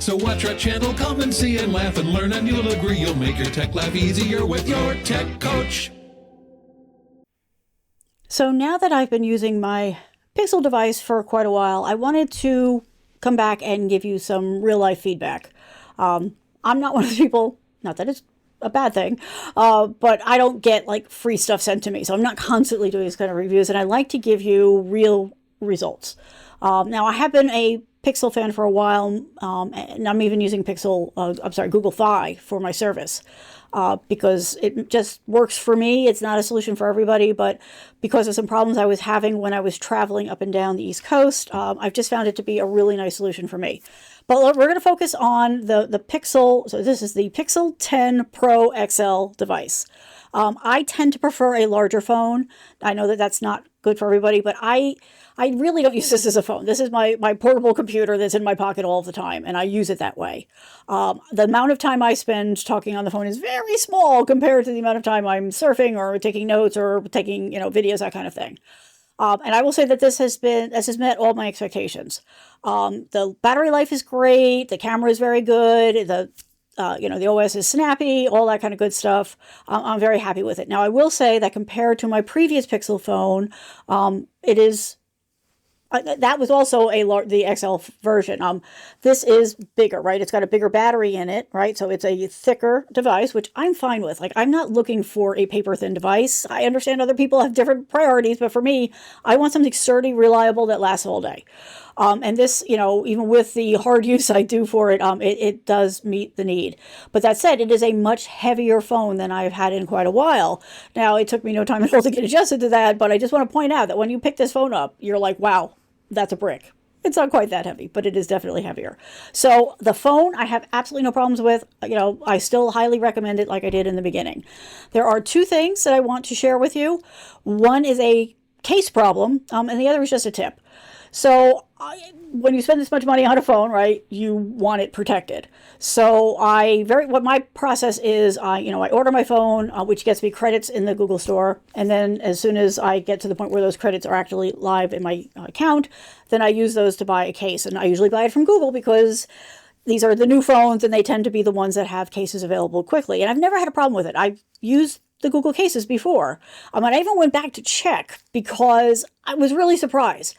So watch our channel, come and see and laugh and learn, and you'll agree you'll make your tech life easier with your tech coach. So now that I've been using my Pixel device for quite a while, I wanted to come back and give you some real life feedback. I'm not one of the people, not that it's a bad thing, but I don't get like free stuff sent to me. So I'm not constantly doing this kind of reviews, and I like to give you real results. Now I have been a Pixel fan for a while, and I'm even using Google Fi for my service. Because it just works for me. It's not a solution for everybody, but because of some problems I was having when I was traveling up and down the East Coast, I've just found it to be a really nice solution for me. But we're going to focus on the Pixel. So this is the Pixel 10 Pro XL device. I tend to prefer a larger phone. I know that that's not good for everybody, but I really don't use this as a phone. This is my portable computer that's in my pocket all the time, and I use it that way. The amount of time I spend talking on the phone is very small compared to the amount of time I'm surfing or taking notes or taking, videos, that kind of thing. And I will say that this has met all my expectations. The battery life is great. The camera is very good. The OS is snappy, all that kind of good stuff. I'm very happy with it. Now, I will say that compared to my previous Pixel phone, it is... that was also the XL version. This is bigger, right? It's got a bigger battery in it, right? So it's a thicker device, which I'm fine with. Like, I'm not looking for a paper-thin device. I understand other people have different priorities, but for me, I want something sturdy, reliable, that lasts all day. And this, even with the hard use I do for it, it does meet the need. But that said, it is a much heavier phone than I've had in quite a while. Now, it took me no time at all to get adjusted to that, but I just want to point out that when you pick this phone up, you're like, wow, that's a brick. It's not quite that heavy, but it is definitely heavier. So the phone, I have absolutely no problems with. I still highly recommend it like I did in the beginning. There are two things that I want to share with you. One is a case problem, and the other is just a tip. So when you spend this much money on a phone, right, you want it protected. So what my process is, I order my phone, which gets me credits in the Google Store. And then as soon as I get to the point where those credits are actually live in my account, then I use those to buy a case. And I usually buy it from Google because these are the new phones and they tend to be the ones that have cases available quickly. And I've never had a problem with it. I've used the Google cases before. And I even went back to check because I was really surprised.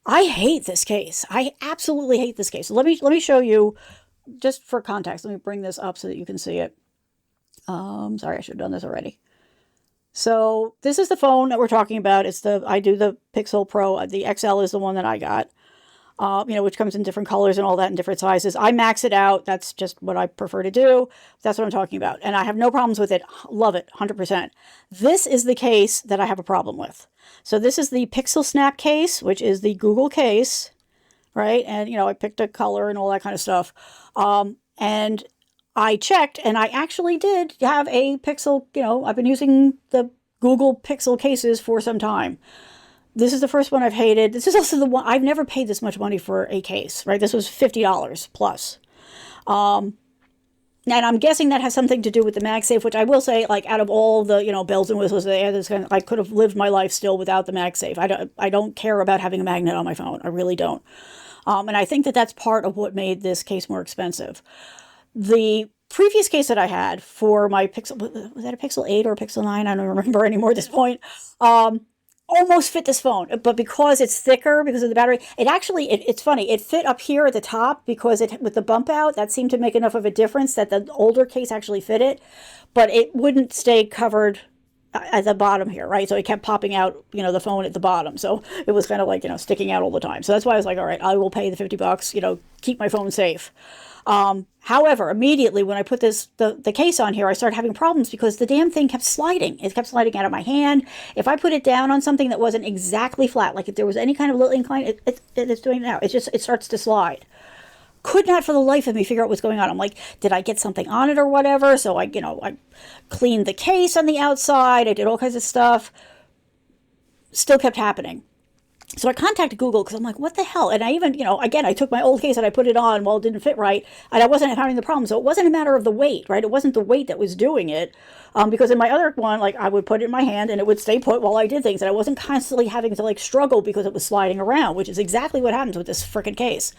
I hate this case. I absolutely hate this case. So let me show you, just for context. Let me bring this up so that you can see it. Sorry, I should have done this already. So this is the phone that we're talking about. I do the Pixel Pro. The XL is the one that I got. Which comes in different colors and all that in different sizes. I max it out. That's just what I prefer to do. That's what I'm talking about. And I have no problems with it. Love it, 100%. This is the case that I have a problem with. So this is the Pixel Snap case, which is the Google case, right? And, I picked a color and all that kind of stuff. And I checked, and I actually did have a Pixel, I've been using the Google Pixel cases for some time. This is the first one I've hated. This is also the one, I've never paid this much money for a case, right? This was $50 plus. And I'm guessing that has something to do with the MagSafe, which I will say, like, out of all the, bells and whistles, I could have lived my life still without the MagSafe. I don't care about having a magnet on my phone. I really don't. And I think that that's part of what made this case more expensive. The previous case that I had for my Pixel, was that a Pixel 8 or a Pixel 9? I don't remember anymore at this point. Almost fit this phone, but because it's thicker, because of the battery, it's funny, it fit up here at the top because with the bump out, that seemed to make enough of a difference that the older case actually fit it, but it wouldn't stay covered at the bottom here, right? So it kept popping out, the phone at the bottom. So it was kind of like, sticking out all the time. So that's why I was like, all right, I will pay the $50, keep my phone safe. However, immediately when I put the case on here, I started having problems because the damn thing kept sliding. It kept sliding out of my hand. If I put it down on something that wasn't exactly flat, like if there was any kind of little incline, it's doing it now. It starts to slide. Could not for the life of me figure out what's going on. I'm like, did I get something on it or whatever? So I cleaned the case on the outside. I did all kinds of stuff. Still kept happening. So I contacted Google because I'm like, what the hell? And I even, again, I took my old case and I put it on. Well, it didn't fit right. And I wasn't having the problem. So it wasn't a matter of the weight, right? It wasn't the weight that was doing it. Because in my other one, like I would put it in my hand and it would stay put while I did things. And I wasn't constantly having to like struggle because it was sliding around, which is exactly what happens with this freaking case.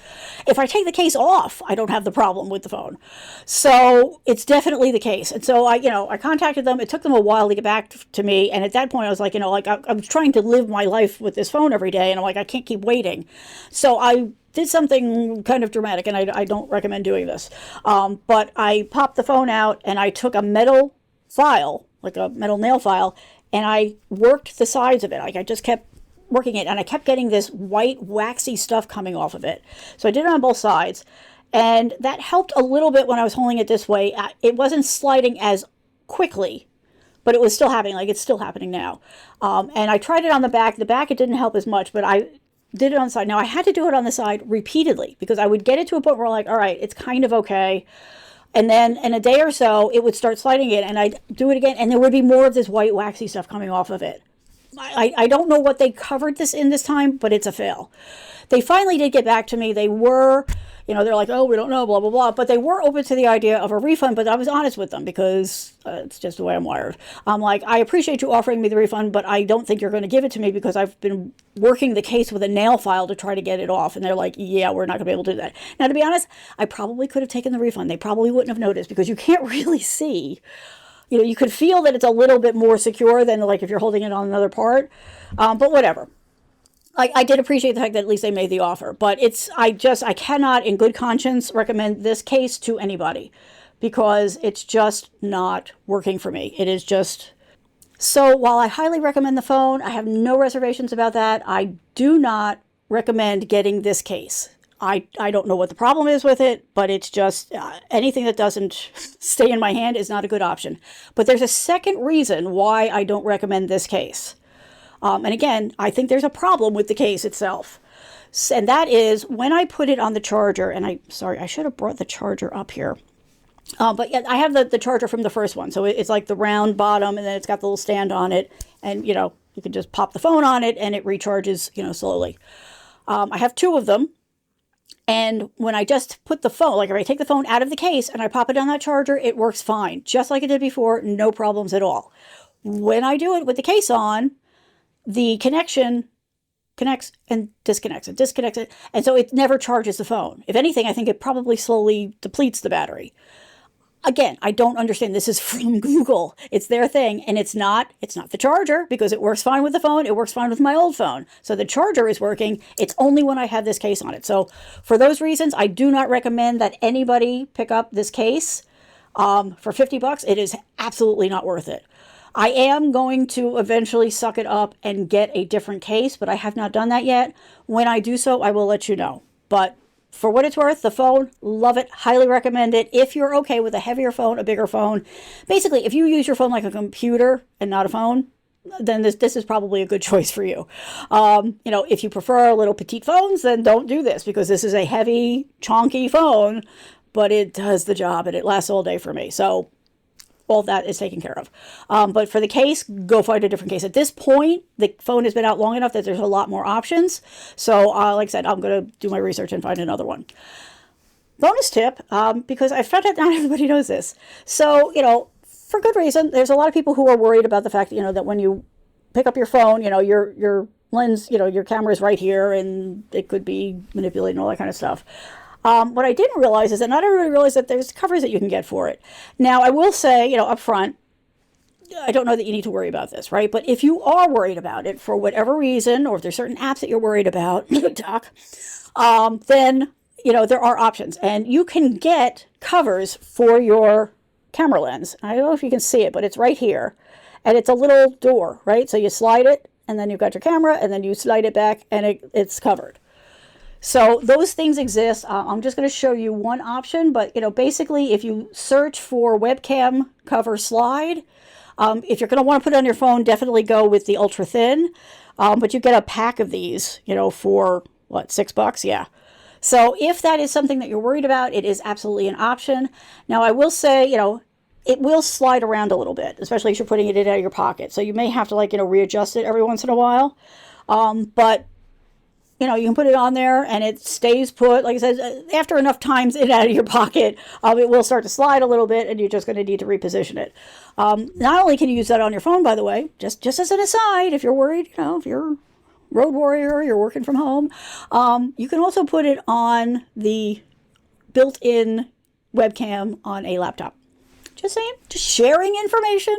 If I take the case off, I don't have the problem with the phone. So it's definitely the case. And so I contacted them. It took them a while to get back to me. And at that point I was like, I was trying to live my life with this phone every day. And I'm like, I can't keep waiting. So I did something kind of dramatic, and I don't recommend doing this. But I popped the phone out and I took a metal file, like a metal nail file, and I worked the sides of it. Like I just kept working it, and I kept getting this white waxy stuff coming off of it. So I did it on both sides, and that helped a little bit when I was holding it this way. It wasn't sliding as quickly, but it was still happening. Like it's still happening now. And I tried it on the back. The back, it didn't help as much, but I did it on the side. Now I had to do it on the side repeatedly because I would get it to a point where like, all right, it's kind of okay. And then in a day or so, it would start sliding in, and I'd do it again, and there would be more of this white waxy stuff coming off of it. I don't know what they covered this in this time, but it's a fail. They finally did get back to me. They were, they're like, oh, we don't know, blah, blah, blah. But they were open to the idea of a refund, but I was honest with them because it's just the way I'm wired. I'm like, I appreciate you offering me the refund, but I don't think you're going to give it to me because I've been working the case with a nail file to try to get it off. And they're like, yeah, we're not going to be able to do that. Now, to be honest, I probably could have taken the refund. They probably wouldn't have noticed because you can't really see. You could feel that it's a little bit more secure than like if you're holding it on another part. But whatever. I did appreciate the fact that at least they made the offer, but I cannot in good conscience recommend this case to anybody because it's just not working for me. It is just, so while I highly recommend the phone, I have no reservations about that. I do not recommend getting this case. I don't know what the problem is with it, but it's just anything that doesn't stay in my hand is not a good option. But there's a second reason why I don't recommend this case. And again, I think there's a problem with the case itself. And that is when I put it on the charger, and I should have brought the charger up here. But yeah, I have the charger from the first one. So it's like the round bottom, and then it's got the little stand on it. And, you can just pop the phone on it, and it recharges, slowly. I have two of them. And when I just put the phone, like if I take the phone out of the case and I pop it on that charger, it works fine. Just like it did before, no problems at all. When I do it with the case on, the connection connects and disconnects and disconnects it. And so it never charges the phone. If anything, I think it probably slowly depletes the battery. Again, I don't understand. This is from Google. It's their thing. And it's not the charger because it works fine with the phone. It works fine with my old phone. So the charger is working. It's only when I have this case on it. So for those reasons, I do not recommend that anybody pick up this case. For $50, it is absolutely not worth it. I am going to eventually suck it up and get a different case, but I have not done that yet. When I do so, I will let you know. But for what it's worth, the phone, love it, highly recommend it. If you're okay with a heavier phone, a bigger phone, basically, if you use your phone like a computer and not a phone, then this is probably a good choice for you. If you prefer little petite phones, then don't do this because this is a heavy, chonky phone, but it does the job and it lasts all day for me. So all that is taken care of. But for the case, go find a different case. At this point, the phone has been out long enough that there's a lot more options. So like I said, I'm going to do my research and find another one. Bonus tip, because I found out not everybody knows this. So, for good reason, there's a lot of people who are worried about the fact, that when you pick up your phone, your lens, your camera is right here and it could be manipulated and all that kind of stuff. What I didn't realize is that not everybody realized that there's covers that you can get for it. Now, I will say, up front, I don't know that you need to worry about this, right? But if you are worried about it for whatever reason, or if there's certain apps that you're worried about, Doc, then, there are options. And you can get covers for your camera lens. I don't know if you can see it, but it's right here. And it's a little door, right? So you slide it, and then you've got your camera, and then you slide it back, and it's covered. So those things exist. I'm just going to show you one option, but basically if you search for webcam cover slide, if you're going to want to put it on your phone, definitely go with the ultra thin. But you get a pack of these, for what, $6? Yeah. So if that is something that you're worried about, it is absolutely an option. Now I will say, it will slide around a little bit, especially if you're putting it out of your pocket. So you may have to readjust it every once in a while. But you can put it on there and it stays put. Like I said, after enough times in and out of your pocket, it will start to slide a little bit, and you're just going to need to reposition it. Not only can you use that on your phone, by the way, just as an aside, if you're worried, if you're a road warrior, you're working from home, you can also put it on the built-in webcam on a laptop. Just saying, just sharing information.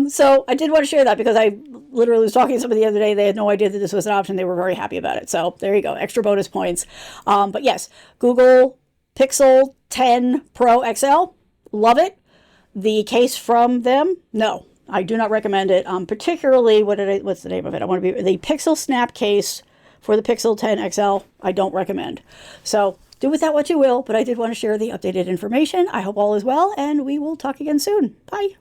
So I did want to share that because I literally was talking to somebody the other day. They had no idea that this was an option. They were very happy about it. So there you go, extra bonus points. But yes, Google Pixel 10 Pro XL, love it. The case from them, no, I do not recommend it. Particularly, what's the name of it? The Pixel Snap case for the Pixel 10 XL. I don't recommend. So do with that what you will, but I did want to share the updated information. I hope all is well, and we will talk again soon. Bye.